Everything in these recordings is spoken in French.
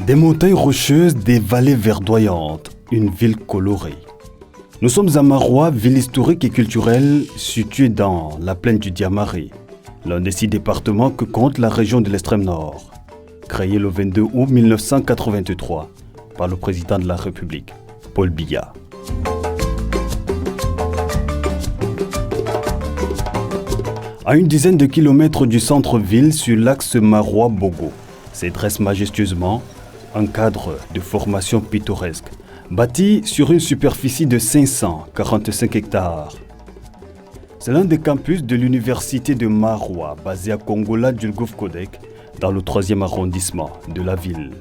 Des montagnes rocheuses, des vallées verdoyantes, une ville colorée. Nous sommes à Maroua, ville historique et culturelle située dans la plaine du Diamaré, l'un des 6 départements que compte la région de l'extrême nord. Créé le 22 août 1983 par le président de la République, Paul Biya. À une dizaine de kilomètres du centre-ville sur l'axe Maroua-Bogo, se dresse majestueusement un cadre de formation pittoresque, bâti sur une superficie de 545 hectares. C'est l'un des campus de l'université de Maroua, basé à Kongola Djulgouf Kodek, dans le 3e arrondissement de la ville.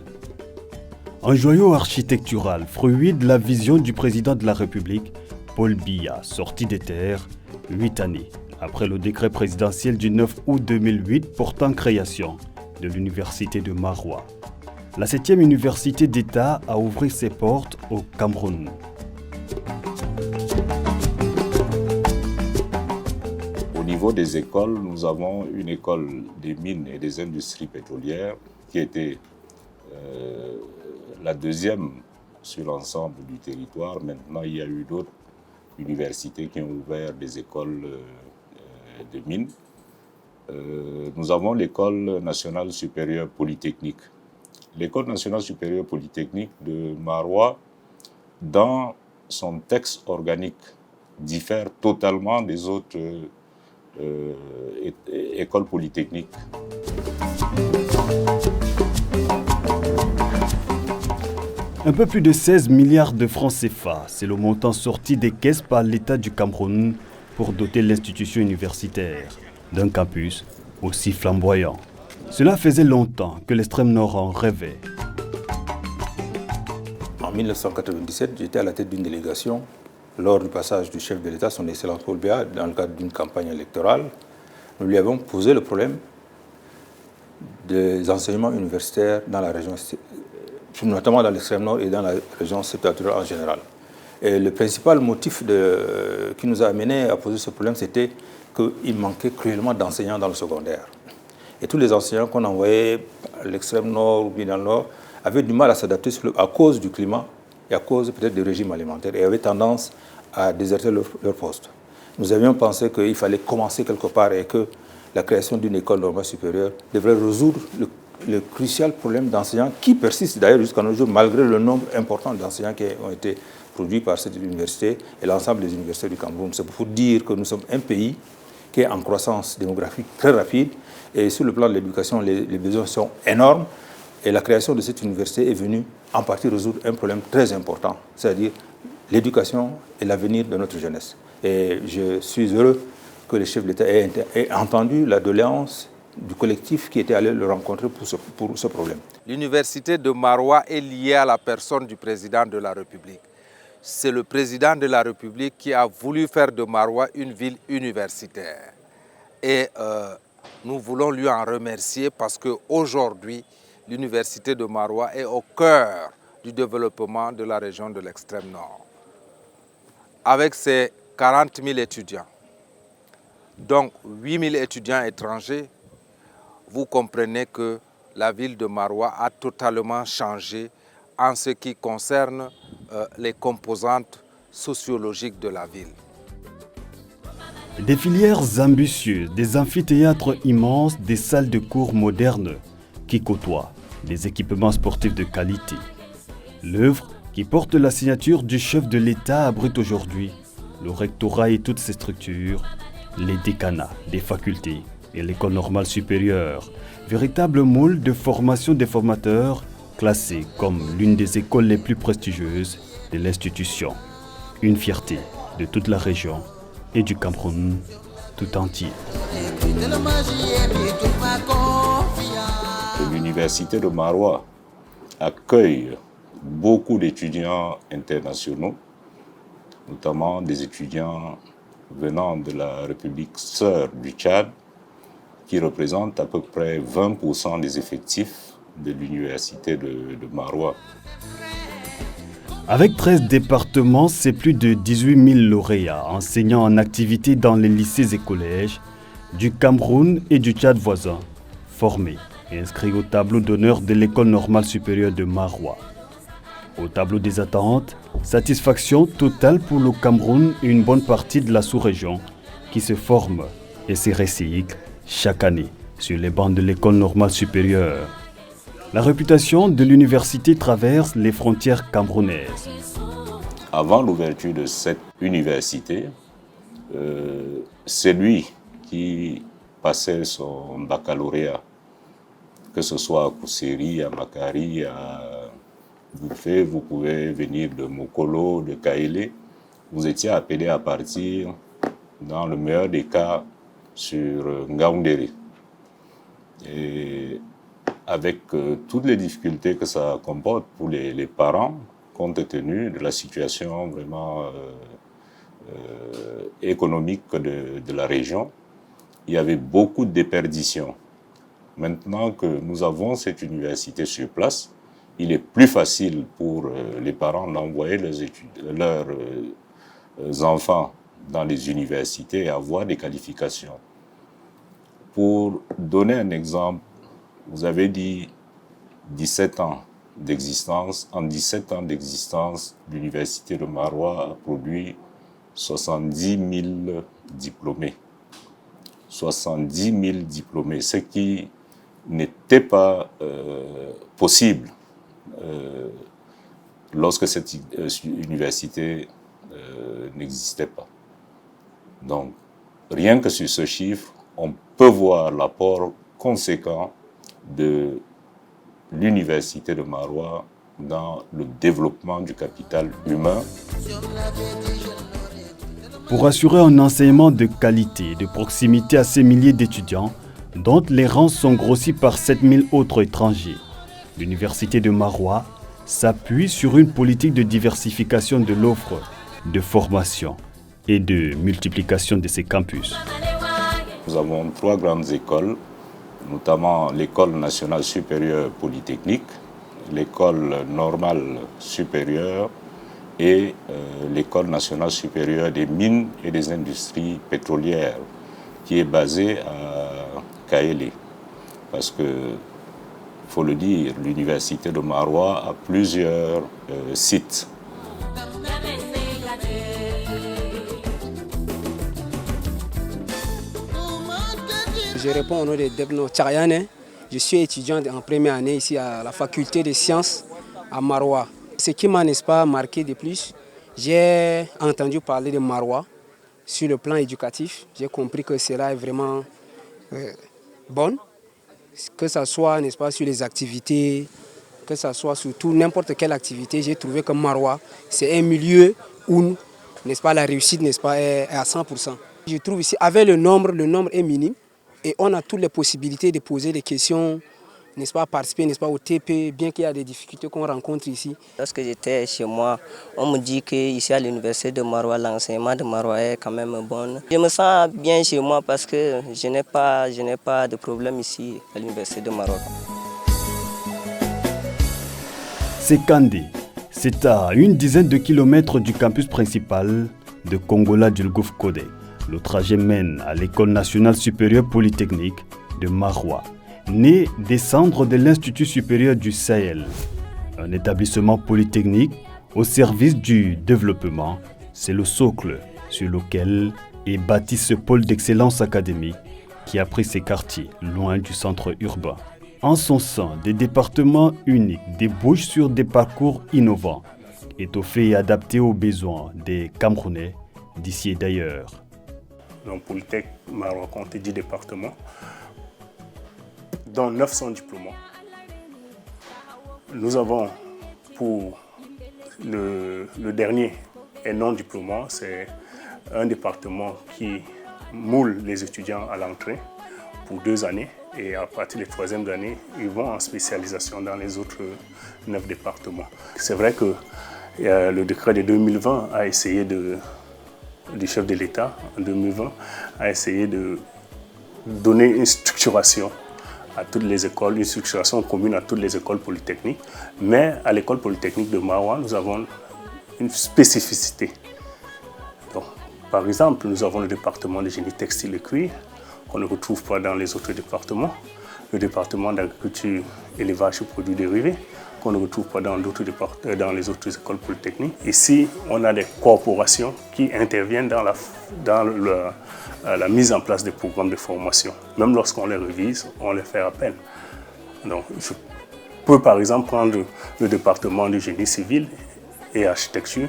Un joyau architectural, fruit de la vision du président de la République, Paul Biya, sorti des terres 8 années après le décret présidentiel du 9 août 2008 portant création de l'université de Maroua. La 7e université d'État a ouvert ses portes au Cameroun. Au niveau des écoles, nous avons une école des mines et des industries pétrolières qui était la 2e sur l'ensemble du territoire. Maintenant, il y a eu d'autres universités qui ont ouvert des écoles de mines. Nous avons l'École nationale supérieure polytechnique. L'École nationale supérieure polytechnique de Maroua, dans son texte organique, diffère totalement des autres écoles polytechniques. Un peu plus de 16 milliards de francs CFA, c'est le montant sorti des caisses par l'État du Cameroun pour doter l'institution universitaire d'un campus aussi flamboyant. Cela faisait longtemps que l'extrême nord en rêvait. En 1997, j'étais à la tête d'une délégation lors du passage du chef de l'État, son Excellence Paul Biya, dans le cadre d'une campagne électorale. Nous lui avons posé le problème des enseignements universitaires dans la région, notamment dans l'extrême nord et dans la région septentrionale en général. Et le principal motif qui nous a amené à poser ce problème, c'était qu'il manquait cruellement d'enseignants dans le secondaire. Et tous les enseignants qu'on envoyait à l'extrême nord ou bien dans le nord avaient du mal à s'adapter à cause du climat et à cause peut-être du régime alimentaire et avaient tendance à déserter leur poste. Nous avions pensé qu'il fallait commencer quelque part et que la création d'une école normale supérieure devrait résoudre le crucial problème d'enseignants qui persiste d'ailleurs jusqu'à nos jours malgré le nombre important d'enseignants qui ont été produits par cette université et l'ensemble des universités du Cameroun. C'est pour dire que nous sommes un pays qui est en croissance démographique très rapide et sur le plan de l'éducation, les besoins sont énormes et la création de cette université est venue en partie résoudre un problème très important, c'est-à-dire l'éducation et l'avenir de notre jeunesse. Et je suis heureux que le chef de l'État ait entendu la doléance du collectif qui était allé le rencontrer pour ce problème. L'université de Maroua est liée à la personne du président de la République. C'est le président de la République qui a voulu faire de Maroua une ville universitaire. Et nous voulons lui en remercier parce qu'aujourd'hui, l'université de Maroua est au cœur du développement de la région de l'extrême nord. Avec ses 40 000 étudiants, donc 8 000 étudiants étrangers, vous comprenez que la ville de Maroua a totalement changé en ce qui concerne les composantes sociologiques de la ville. Des filières ambitieuses, des amphithéâtres immenses, des salles de cours modernes qui côtoient des équipements sportifs de qualité. L'œuvre qui porte la signature du chef de l'État abrite aujourd'hui le rectorat et toutes ses structures, les décanats des facultés et l'école normale supérieure, véritable moule de formation des formateurs classée comme l'une des écoles les plus prestigieuses de l'institution. Une fierté de toute la région et du Cameroun tout entier. L'université de Maroua accueille beaucoup d'étudiants internationaux, notamment des étudiants venant de la République sœur du Tchad, qui représentent à peu près 20% des effectifs de l'université de Maroua. Avec 13 départements, c'est plus de 18 000 lauréats enseignant en activité dans les lycées et collèges du Cameroun et du Tchad voisin, formés et inscrit au tableau d'honneur de l'École normale supérieure de Maroua. Au tableau des attentes, satisfaction totale pour le Cameroun et une bonne partie de la sous-région qui se forme et se recycle chaque année sur les bancs de l'École normale supérieure. La réputation de l'université traverse les frontières camerounaises. Avant l'ouverture de cette université, celui qui passait son baccalauréat, que ce soit à Kousséri, à Makari, à Bouffé, vous pouvez venir de Mokolo, de Kaélé, vous étiez appelé à partir, dans le meilleur des cas, sur Ngaoundéré. Et avec toutes les difficultés que ça comporte pour les parents, compte tenu de la situation vraiment économique de la région, il y avait beaucoup de déperditions. Maintenant que nous avons cette université sur place, il est plus facile pour les parents d'envoyer leurs enfants dans les universités et avoir des qualifications. Pour donner un exemple, vous avez dit 17 ans d'existence. En 17 ans d'existence, l'université de Maroua a produit 70 000 diplômés. 70 000 diplômés, ce qui n'était pas possible lorsque cette université n'existait pas. Donc, rien que sur ce chiffre, on peut voir l'apport conséquent de l'université de Maroua dans le développement du capital humain. Pour assurer un enseignement de qualité et de proximité à ces milliers d'étudiants, dont les rangs sont grossis par 7000 autres étrangers, l'université de Maroua s'appuie sur une politique de diversification de l'offre de formation et de multiplication de ses campus. Nous avons 3 grandes écoles, notamment l'École nationale supérieure polytechnique, l'École normale supérieure et l'École nationale supérieure des mines et des industries pétrolières, qui est basée à Kaélé. Parce que, il faut le dire, l'université de Maroua a plusieurs sites. Je réponds au nom de Debno Tchariane. Je suis étudiant en première année ici à la faculté des sciences à Maroua. Ce qui m'a, n'est-ce pas, marqué de plus, j'ai entendu parler de Maroua sur le plan éducatif. J'ai compris que cela est vraiment bon, que ce soit, n'est-ce pas, sur les activités, que ce soit sur tout, n'importe quelle activité. J'ai trouvé que Maroua, c'est un milieu où, n'est-ce pas, la réussite, n'est-ce pas, est à 100%. Je trouve ici, avec le nombre est minime. Et on a toutes les possibilités de poser des questions, n'est-ce pas, participer, n'est-ce pas, au TP, bien qu'il y a des difficultés qu'on rencontre ici. Lorsque j'étais chez moi, on me dit qu'ici à l'université de Maroua, l'enseignement de Maroua est quand même bon. Je me sens bien chez moi parce que je n'ai pas de problème ici à l'université de Maroua. C'est Kandé. C'est à une dizaine de kilomètres du campus principal de Kongola Djulgouf Kodé. Le trajet mène à l'École nationale supérieure polytechnique de Maroua, né des cendres de l'Institut supérieur du Sahel, un établissement polytechnique au service du développement. C'est le socle sur lequel est bâti ce pôle d'excellence académique qui a pris ses quartiers loin du centre urbain. En son sein, des départements uniques débouchent sur des parcours innovants, étoffés et adaptés aux besoins des Camerounais d'ici et d'ailleurs. Donc Polytech Maroua compte 10 départements, dont 900 diplômants. Nous avons pour le dernier et non diplômant, c'est un département qui moule les étudiants à l'entrée pour 2 années et à partir de la 3e année, ils vont en spécialisation dans les autres 9 départements. C'est vrai que le décret de 2020 a essayé du chef de l'État en 2020 a essayé de donner une structuration à toutes les écoles, une structuration commune à toutes les écoles polytechniques. Mais à l'école polytechnique de Maroua, nous avons une spécificité. Donc, par exemple, nous avons le département de génie textile et cuir, qu'on ne retrouve pas dans les autres départements. le département d'agriculture, élevage et produits dérivés, qu'on ne retrouve pas dans les autres écoles polytechniques. Ici, on a des corporations qui interviennent dans la mise en place des programmes de formation. Même lorsqu'on les révise, on les fait appel. Donc, je peux par exemple prendre le département du génie civil et architecture,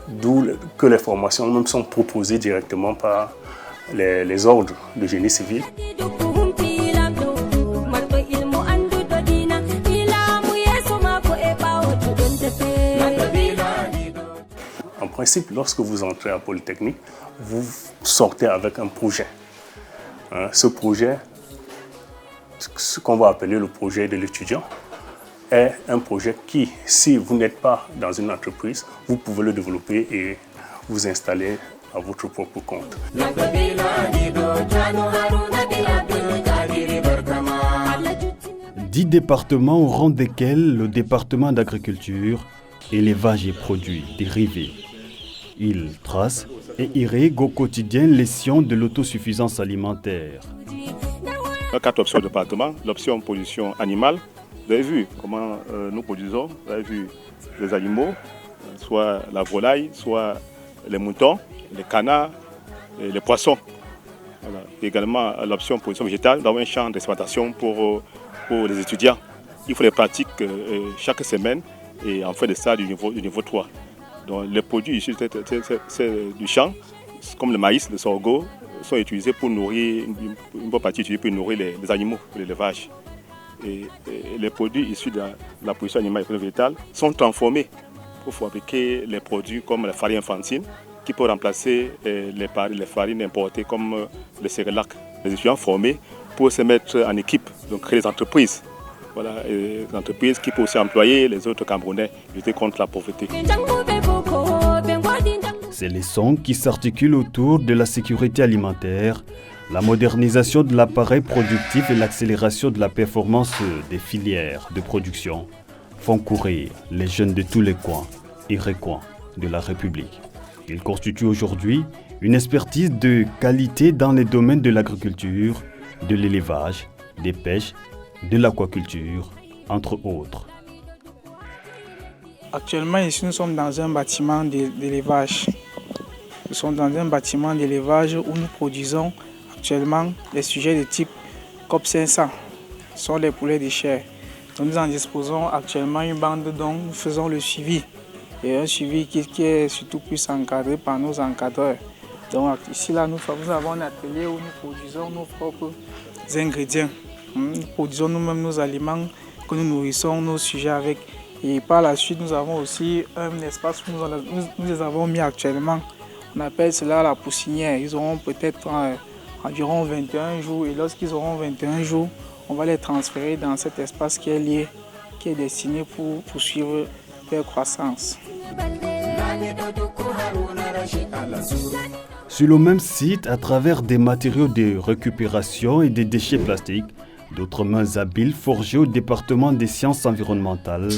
d'où que les formations même sont proposées directement par les ordres de génie civil. En principe, lorsque vous entrez à Polytechnique, vous sortez avec un projet. Ce projet, ce qu'on va appeler le projet de l'étudiant, est un projet qui, si vous n'êtes pas dans une entreprise, vous pouvez le développer et vous installer à votre propre compte. 10 départements au rang desquels le département d'agriculture, élevage et produits dérivés. Il trace et irrigue au quotidien les sillons de l'autosuffisance alimentaire. Il y a 4 options de département. L'option production animale, vous avez vu comment nous produisons, vous avez vu les animaux, soit la volaille, soit les moutons, les canards, et les poissons. Voilà. Également l'option production végétale, dans un champ d'exploitation pour les étudiants. Il faut les pratiques chaque semaine et en fait de ça du niveau 3. Donc les produits issus du champ, comme le maïs, le sorgho, sont utilisés pour nourrir, une bonne partie utilisée pour nourrir les animaux, pour l'élevage. Et les produits issus de la production animale et végétale sont transformés pour fabriquer les produits comme la farine infantile, qui peut remplacer les farines importées comme le céréalac. Les étudiants formés pour se mettre en équipe, donc créer des entreprises. Voilà, des entreprises qui peuvent aussi employer les autres Camerounais, lutter contre la pauvreté. Ces leçons qui s'articulent autour de la sécurité alimentaire, la modernisation de l'appareil productif et l'accélération de la performance des filières de production font courir les jeunes de tous les coins et recoins de la République. Ils constituent aujourd'hui une expertise de qualité dans les domaines de l'agriculture, de l'élevage, des pêches, de l'aquaculture, entre autres. Actuellement, ici, nous sommes dans un bâtiment d'élevage. Nous sommes dans un bâtiment d'élevage où nous produisons actuellement des sujets de type COP 500. Ce sont les poulets de chair. Donc, nous en disposons actuellement une bande dont nous faisons le suivi. Et un suivi qui est surtout plus encadré par nos encadreurs. Donc ici, là, nous avons un atelier où nous produisons nos propres ingrédients. Nous produisons nous-mêmes nos aliments que nous nourrissons nos sujets avec. Et par la suite, nous avons aussi un espace où nous les avons mis actuellement. On appelle cela la poussinière. Ils auront peut-être environ 21 jours. Et lorsqu'ils auront 21 jours, on va les transférer dans cet espace qui est lié, qui est destiné pour poursuivre leur croissance. Sur le même site, à travers des matériaux de récupération et des déchets plastiques, d'autres mains habiles forgées au département des sciences environnementales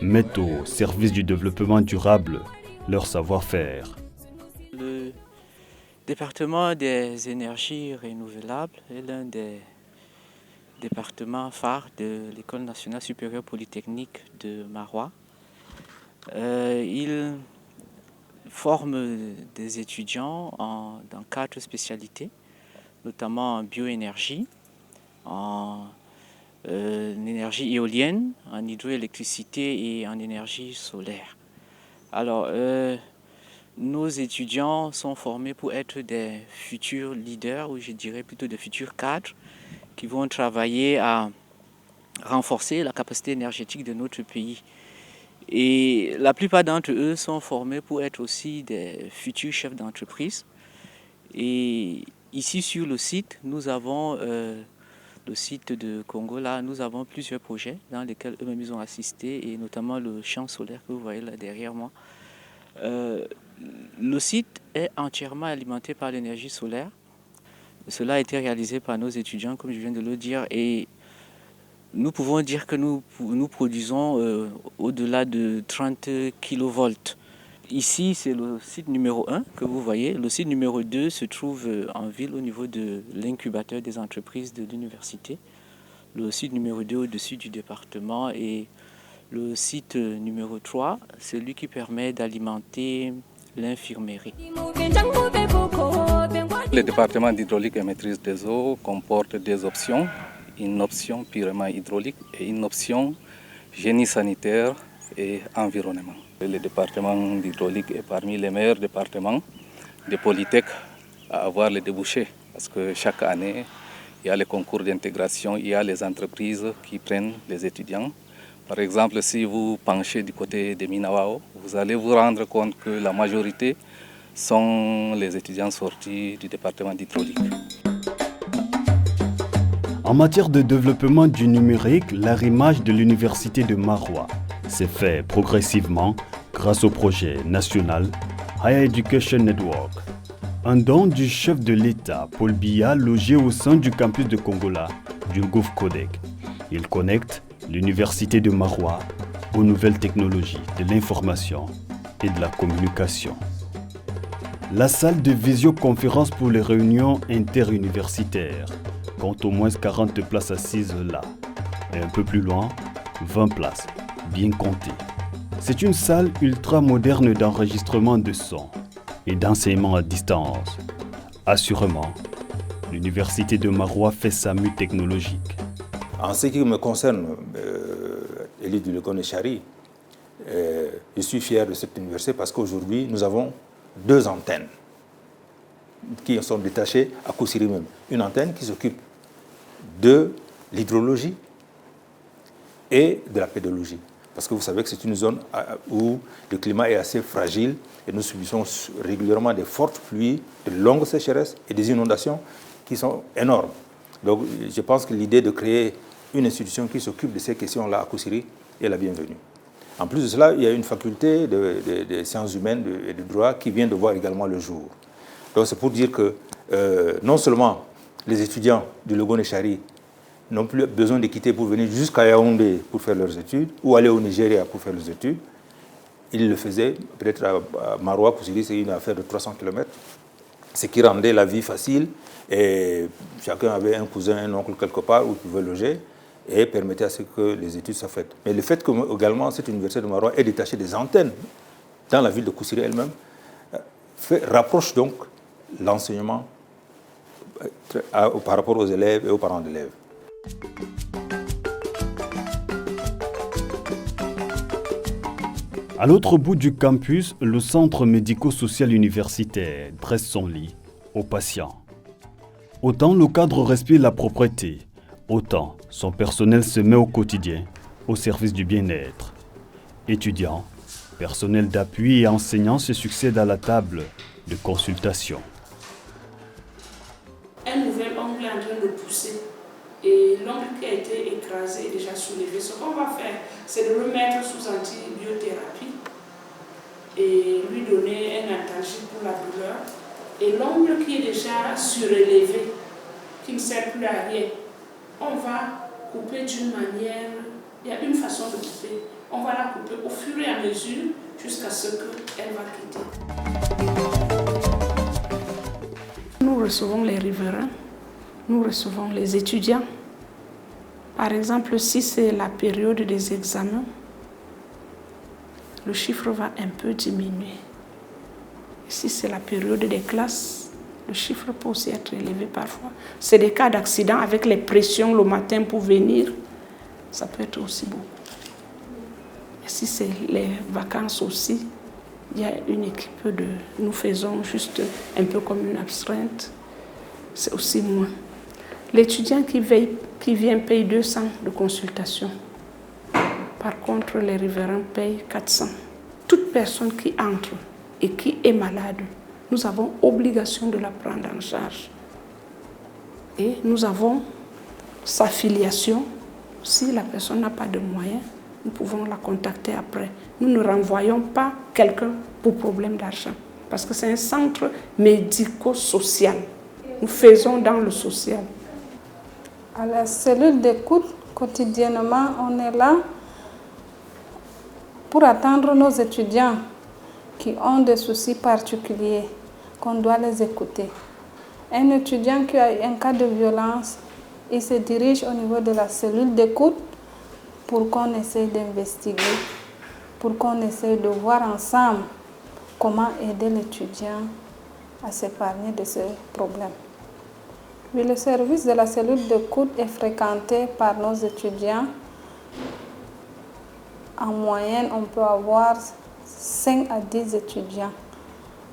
mettent au service du développement durable leur savoir-faire. Le département des énergies renouvelables est l'un des départements phares de l'École nationale supérieure polytechnique de Maroua. Il forme des étudiants dans 4 spécialités, notamment en bioénergie, en énergie éolienne, en hydroélectricité et en énergie solaire. Alors, nos étudiants sont formés pour être des futurs leaders, ou je dirais plutôt des futurs cadres, qui vont travailler à renforcer la capacité énergétique de notre pays. Et la plupart d'entre eux sont formés pour être aussi des futurs chefs d'entreprise. Et ici sur le site, nous avons le site de Congo, là, nous avons plusieurs projets dans lesquels eux-mêmes ils ont assisté, et notamment le champ solaire que vous voyez là derrière moi. Le site est entièrement alimenté par l'énergie solaire. Cela a été réalisé par nos étudiants, comme je viens de le dire, et nous pouvons dire que nous produisons au-delà de 30 kV. Ici, c'est le site numéro 1 que vous voyez. Le site numéro 2 se trouve en ville au niveau de l'incubateur des entreprises de l'université. le site numéro 2 au-dessus du département et le site numéro 3, c'est lui qui permet d'alimenter l'infirmerie. Le département d'hydraulique et maîtrise des eaux comporte des options, une option purement hydraulique et une option génie sanitaire et environnement. Le département d'hydraulique est parmi les meilleurs départements de Polytech à avoir les débouchés parce que chaque année, il y a les concours d'intégration, il y a les entreprises qui prennent les étudiants. Par exemple, si vous penchez du côté de Minawao, vous allez vous rendre compte que la majorité sont les étudiants sortis du département d'hydraulique. En matière de développement du numérique, l'arrimage de l'université de Maroua s'est fait progressivement grâce au projet national Higher Education Network. Un don du chef de l'État, Paul Biya, logé au sein du campus de Kongola, du Gouv Codec. Il connecte l'université de Maroua aux nouvelles technologies de l'information et de la communication. La salle de visioconférence pour les réunions interuniversitaires compte au moins 40 places assises là. Et un peu plus loin, 20 places, bien comptées. C'est une salle ultra moderne d'enregistrement de son et d'enseignement à distance. Assurément, l'université de Maroua fait sa mue technologique. En ce qui me concerne, Elie Dulegon-Echari, je suis fier de cette université parce qu'aujourd'hui, nous avons 2 antennes qui sont détachées à Koussiri même. Une antenne qui s'occupe de l'hydrologie et de la pédologie. Parce que vous savez que c'est une zone où le climat est assez fragile et nous subissons régulièrement des fortes pluies, de longues sécheresses et des inondations qui sont énormes. Donc je pense que l'idée de créer une institution qui s'occupe de ces questions-là à Koussiri est la bienvenue. En plus de cela, il y a une faculté de sciences humaines et de droit qui vient de voir également le jour. Donc c'est pour dire que non seulement les étudiants du Legon-Echari n'ont plus besoin de quitter pour venir jusqu'à Yaoundé pour faire leurs études ou aller au Nigeria pour faire leurs études. Ils le faisaient, peut-être à Maroua, Koussiri, c'est une affaire de 300 km, ce qui rendait la vie facile et chacun avait un cousin, un oncle quelque part où il pouvait loger et permettait à ce que les études soient faites. Mais le fait que également cette université de Maroua ait détaché des antennes dans la ville de Koussiri elle-même rapproche donc l'enseignement par rapport aux élèves et aux parents d'élèves. À l'autre bout du campus, le centre médico-social universitaire dresse son lit aux patients. Autant le cadre respire la propreté, autant son personnel se met au quotidien au service du bien-être. Étudiants, personnel d'appui et enseignants se succèdent à la table de consultation. Un nouvel ongle est en train de pousser et l'ongle qui a été écrasé est déjà soulevé. Ce qu'on va faire, c'est de le mettre sous antibiothérapie et lui donner un analgésique pour la douleur. Et l'ongle qui est déjà surélevé, qui ne sert plus à rien, on va couper d'une manière, il y a une façon de couper, on va la couper au fur et à mesure jusqu'à ce qu'elle va quitter. Nous recevons les riverains, nous recevons les étudiants. Par exemple, si c'est la période des examens, le chiffre va un peu diminuer. Si c'est la période des classes, le chiffre peut aussi être élevé parfois. C'est des cas d'accident avec les pressions le matin pour venir, ça peut être aussi beaucoup. Et si c'est les vacances aussi, il y a une équipe de... Nous faisons juste un peu comme une astreinte, c'est aussi moins. L'étudiant qui vient paye 200 de consultation. Par contre, les riverains payent 400. Toute personne qui entre et qui est malade, nous avons obligation de la prendre en charge. Et nous avons sa filiation. Si la personne n'a pas de moyens, nous pouvons la contacter après. Nous ne renvoyons pas quelqu'un pour problème d'argent. Parce que c'est un centre médico-social. Nous faisons dans le social. À la cellule d'écoute, quotidiennement, on est là pour attendre nos étudiants qui ont des soucis particuliers, qu'on doit les écouter. Un étudiant qui a un cas de violence, ils se dirigent au niveau de la cellule d'écoute pour qu'on essaie d'investiguer, pour qu'on essaie de voir ensemble comment aider l'étudiant à s'épargner de ce problème. Oui, le service de la cellule d'écoute est fréquenté par nos étudiants. En moyenne, on peut avoir 5 à 10 étudiants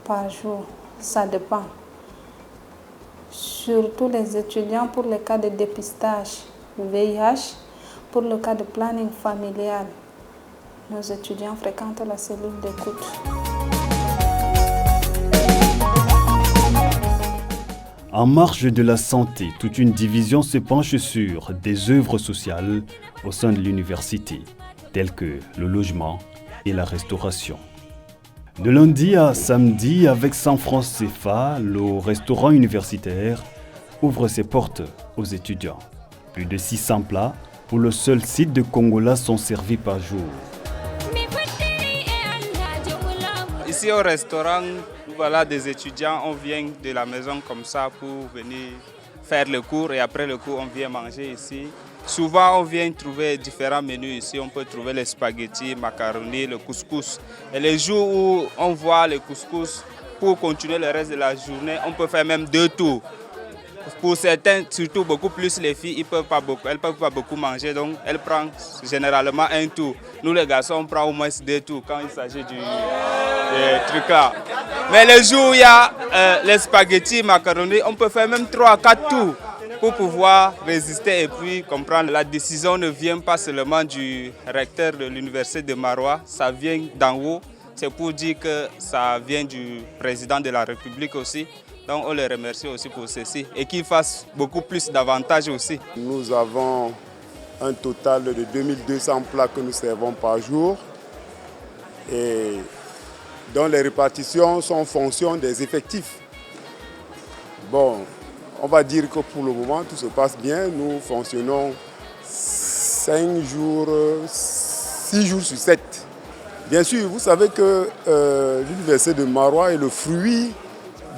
par jour. Ça dépend. Surtout les étudiants pour le cas de dépistage VIH, pour le cas de planning familial. Nos étudiants fréquentent la cellule d'écoute. En marge de la santé, toute une division se penche sur des œuvres sociales au sein de l'université, telles que le logement et la restauration. De lundi à samedi, avec 100 francs CFA, le restaurant universitaire ouvre ses portes aux étudiants. Plus de 600 plats pour le seul site de Kongola sont servis par jour. Ici au restaurant, voilà des étudiants, on vient de la maison comme ça pour venir faire le cours et après le cours on vient manger ici. Souvent on vient trouver différents menus ici, on peut trouver les spaghettis, macaroni, le couscous. Et les jours où on voit le couscous, pour continuer le reste de la journée, on peut faire même 2 tours. Pour certains, surtout beaucoup plus les filles, elles ne peuvent pas beaucoup manger, donc elles prennent généralement 1 tour. Nous les garçons, on prend au moins 2 tours quand il s'agit du truc là. Mais les jours où il y a les spaghettis, macaroni, on peut faire même 3 à 4 tours pour pouvoir résister et puis comprendre. La décision ne vient pas seulement du recteur de l'université de Maroua, ça vient d'en haut. C'est pour dire que ça vient du président de la République aussi. Donc on les remercie aussi pour ceci et qu'ils fassent beaucoup plus d'avantages aussi. Nous avons un total de 2200 plats que nous servons par jour et dont les répartitions sont en fonction des effectifs. Bon, on va dire que pour le moment tout se passe bien. Nous fonctionnons 6 jours sur 7. Bien sûr, vous savez que l'université de Maroua est le fruit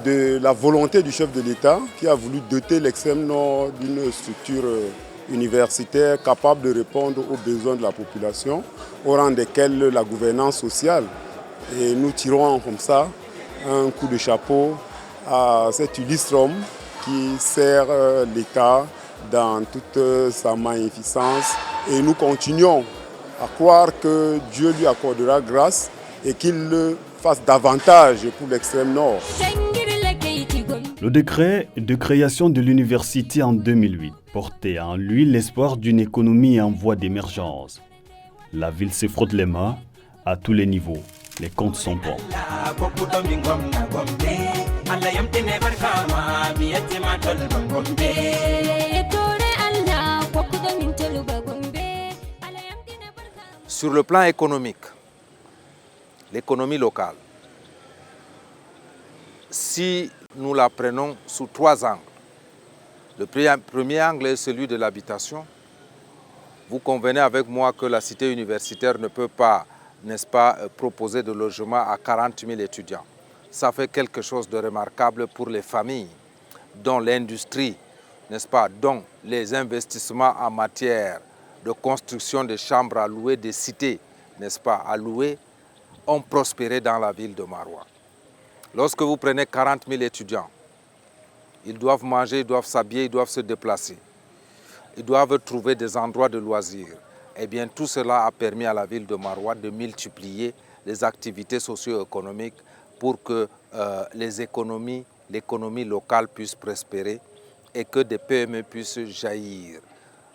de la volonté du chef de l'État qui a voulu doter l'extrême nord d'une structure universitaire capable de répondre aux besoins de la population, au rang desquels la gouvernance sociale. Et nous tirons comme ça un coup de chapeau à cet illustre homme qui sert l'État dans toute sa magnificence. Et nous continuons à croire que Dieu lui accordera grâce et qu'il le fasse davantage pour l'extrême nord. Le décret de création de l'université en 2008 portait en lui l'espoir d'une économie en voie d'émergence. La ville se frotte les mains à tous les niveaux. Les comptes sont bons. Sur le plan économique, l'économie locale, si nous la prenons sous 3 angles, le premier angle est celui de l'habitation. Vous convenez avec moi que la cité universitaire ne peut pas, n'est-ce pas, proposer de logement à 40 000 étudiants. Ça fait quelque chose de remarquable pour les familles, dont l'industrie, n'est-ce pas, dont les investissements en matière de construction de chambres à louer, des cités, n'est-ce pas, à louer, ont prospéré dans la ville de Maroua. Lorsque vous prenez 40 000 étudiants, ils doivent manger, ils doivent s'habiller, ils doivent se déplacer. Ils doivent trouver des endroits de loisirs. Eh bien, tout cela a permis à la ville de Maroua de multiplier les activités socio-économiques pour que l'économie locale puisse prospérer et que des PME puissent jaillir.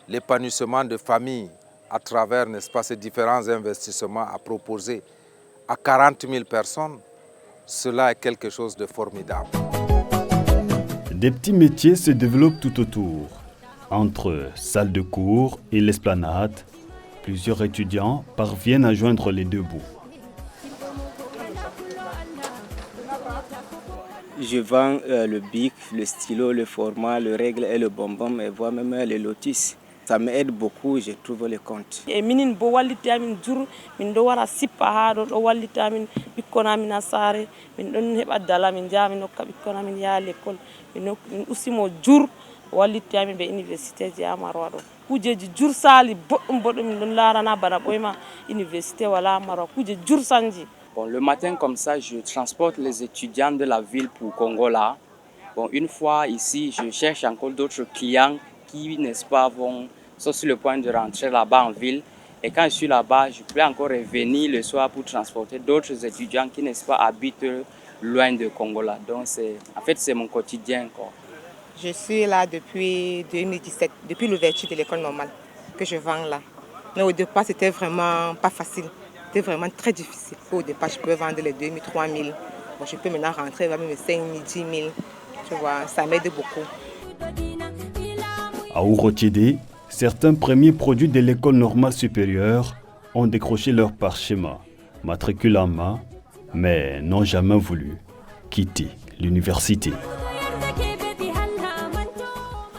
L'épanouissement de familles à travers, n'est-ce pas, ces différents investissements à proposer à 40 000 personnes, cela est quelque chose de formidable. Des petits métiers se développent tout autour. Entre salle de cours et l'esplanade, plusieurs étudiants parviennent à joindre les 2 bouts. Je vends le bic, le stylo, le format, le règle et le bonbon, et voire même les lotus. Ça m'aide beaucoup, je trouve le compte. Et minin bo wallite amin jur min do wara sippa ha do wallite amin bikkon amin min don heba dala min jami nokka bikkon amin ya l'école min usimo jur wallitti amin be université ji a Maroua ɗo kujeji jursali boɗɗum min ɗon larana bana ɓoyma université wala Maroua kuje jursanji. Bon, le matin comme ça, je transporte les étudiants de la ville pour Kongola. Bon, une fois ici, je cherche encore d'autres clients qui, n'est-ce pas, sont sur le point de rentrer là-bas en ville. Et quand je suis là-bas, je peux encore revenir le soir pour transporter d'autres étudiants qui, n'est-ce pas, habitent loin de Kongola. Donc, en fait, c'est mon quotidien, quoi. Je suis là depuis 2017, depuis l'ouverture de l'école normale que je vends là. Mais au départ, c'était vraiment pas facile. C'était vraiment très difficile. Au départ, je pouvais vendre les 2 000, 3 000. Bon, je peux maintenant rentrer vers mes 5 000, 10 000. Tu vois, ça m'aide beaucoup. À Ourotiédé, certains premiers produits de l'école normale supérieure ont décroché leur parchemin, matricule en main, mais n'ont jamais voulu quitter l'université.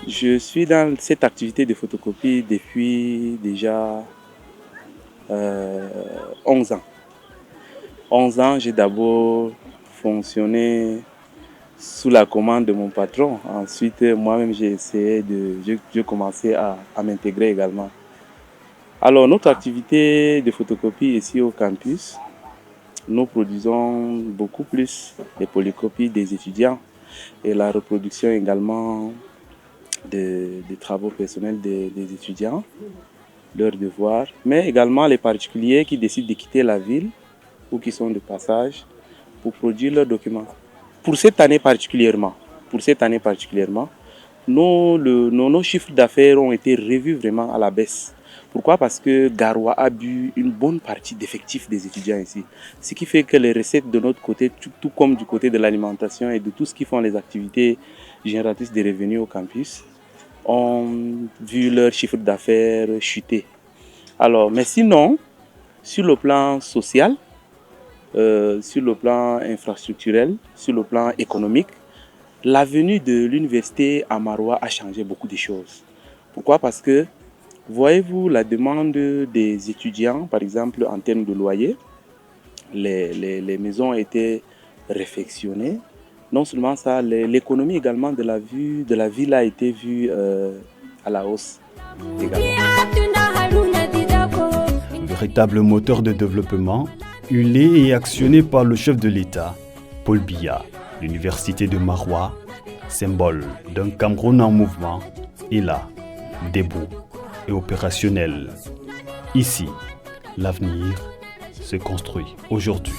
Je suis dans cette activité de photocopie depuis déjà 11 ans. 11 ans, j'ai d'abord fonctionné sous la commande de mon patron. Ensuite, moi-même, j'ai commencé à m'intégrer également. Alors, notre activité de photocopie ici au campus, nous produisons beaucoup plus les polycopies des étudiants et la reproduction également des travaux personnels des étudiants, leurs devoirs, mais également les particuliers qui décident de quitter la ville ou qui sont de passage pour produire leurs documents. Pour cette année particulièrement, nos chiffres d'affaires ont été revus vraiment à la baisse. Pourquoi? Parce que Garoua a bu une bonne partie d'effectifs des étudiants ici. Ce qui fait que les recettes de notre côté, tout comme du côté de l'alimentation et de tout ce qui font les activités génératrices de revenus au campus, ont vu leur chiffre d'affaires chuter. Alors, mais sinon, sur le plan social, sur le plan infrastructurel, sur le plan économique, la venue de l'université à Maroua a changé beaucoup de choses. Pourquoi? Parce que, voyez-vous, la demande des étudiants, par exemple, en termes de loyer, les maisons ont été réfectionnées. Non seulement ça, l'économie également de la ville a été vue à la hausse également. Véritable moteur de développement, huilé et actionné par le chef de l'État, Paul Biya, l'université de Maroua, symbole d'un Cameroun en mouvement, est là, debout et opérationnel. Ici, l'avenir se construit aujourd'hui.